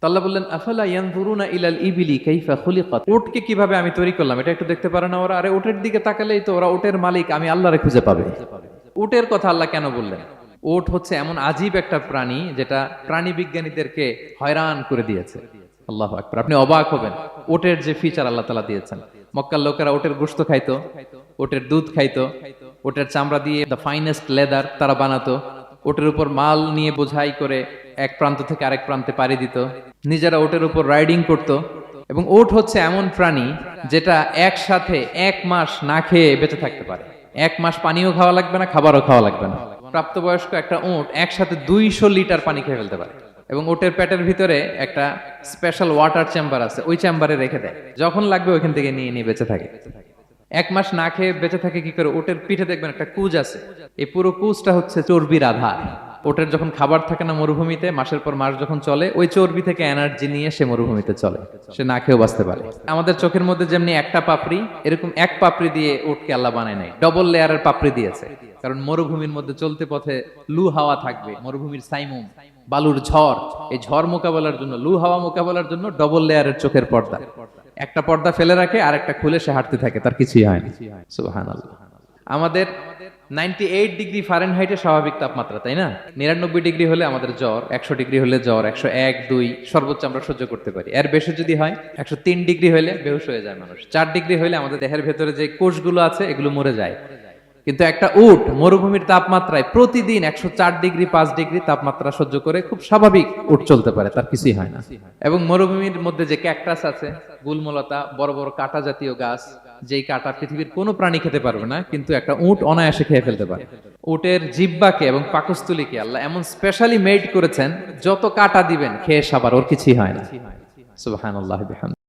তো আল্লাহ বললেন আফালা ইয়ানজুরুনা ইলাল ইবিলি কাইফা খুলিকাত, উটকে কিভাবে আমি তৈরি করলাম এটা একটু দেখতে পারে না ওরা? আরে উটের দিকে তাকালেই তো ওরা উটের মালিক আমি আল্লাহরে খুঁজে পাবে। উটের কথা আল্লাহ কেন বললেন? উট হচ্ছে এমন আজীব একটা প্রাণী যেটা প্রাণী বিজ্ঞানীদেরকে হয়রান করে দিয়েছে। আল্লাহু আকবার, আপনি অবাক হবেন উটের যে ফিচার আল্লাহ তাআলা দিয়েছেন। মক্কার লোকেরা উটের গোশত খাইতো, উটের দুধ খাইতো, উটের চামড়া দিয়ে দ্য ফাইনেস্ট লেদার তারা বানাতো, ওটের উপর মাল নিয়ে বোঝাই করে এক প্রান্ত থেকে আরেক প্রান্তে পাড়ি দিত, নিজেরা ওটের উপর রাইডিং করত। এবং ওট হচ্ছে এমন প্রাণী যেটা একসাথে 1 মাস না খেয়ে বেঁচে থাকতে পারে। 1 মাস পানিও খাওয়া লাগবে না, খাবারও খাওয়া লাগবে না। প্রাপ্তবয়স্ক একটা ওট একসাথে 200 লিটার পানি খেয়ে ফেলতে পারে। এবং ওটের পেটের ভিতরে একটা স্পেশাল ওয়াটার চেম্বার আছে, ওই চেম্বারে রেখে দেয়, যখন লাগবে ওইখান থেকে নিয়ে নিয়ে বেঁচে থাকে। 1 মাস না খেয়ে বেঁচে থাকে কি করে? ওটের পিঠে দেখবেন একটা কুজ আছে, এই পুরো কুজটা হচ্ছে চর্বির আধার। ওটের যখন খাবার থাকে না মরুভূমিতে, মাসের পর মাস যখন চলে, ওই চর্বি থেকে এনার্জি নিয়ে সে মরুভূমিতে চলে, সে না খেয়েও বাঁচতে পারে। আমাদের চোখের মধ্যে যেমনি একটা পাপড়ি, এরকম এক পাপড়ি দিয়ে উটকে আল্লাহ বানায় নাই, ডবল লেয়ারের পাপড়ি দিয়েছে। কারণ মরুভূমির মধ্যে চলতে পথে লু হাওয়া থাকবে, মরুভূমির সাইমুম, বালুর ঝড়, এই ঝড় মোকাবেলার জন্য, লু হাওয়া মোকাবেলার জন্য ডবল লেয়ারের চোখের পর্দা। একটা পর্দা ফেলে রাখে আর একটা খুলে সে হাঁটতে থাকে, তার কিছুই হয় না। সুবহানাল্লাহ। আমাদের 98 ডিগ্রি ফারেনহাইটের স্বাভাবিক তাপমাত্রা, তাই না? 99 ডিগ্রি হলে আমাদের জ্বর, 100 ডিগ্রি হলে জ্বর, 101, 2 সর্বোচ্চ আমরা সহ্য করতে পারি। এর বেশি যদি হয়, 103 ডিগ্রি হলে বেহুশ হয়ে যায় মানুষ। 4 ডিগ্রি হলে আমাদের দেহের ভেতরে যে কোষগুলো আছে এগুলো মরে যায়। কিন্তু একটা উট মরুভূমির তাপমাত্রায় প্রতিদিন 104 ডিগ্রি 5 ডিগ্রি তাপমাত্রা সহ্য করে খুব স্বাভাবিক উট চলতে পারে, তার কিছুই হয় না। এবং মরুভূমির মধ্যে যে ক্যাকটাস আছে, গুলমলতা, বড় বড় কাঁটা জাতীয় গাছ, যেই কাঁটা পৃথিবীর কোনো প্রাণী খেতে পারবে না, কিন্তু একটা উট অনায়াসে খেয়ে ফেলতে পারে। উটের জিহ্বাকে এবং পাকস্থলীকে আল্লাহ এমন স্পেশালি মেড করেছেন, যত কাঁটা দিবেন খেয়ে সাবার ওর কিছুই হয় না। সুবহানাল্লাহ বিহামদিহি।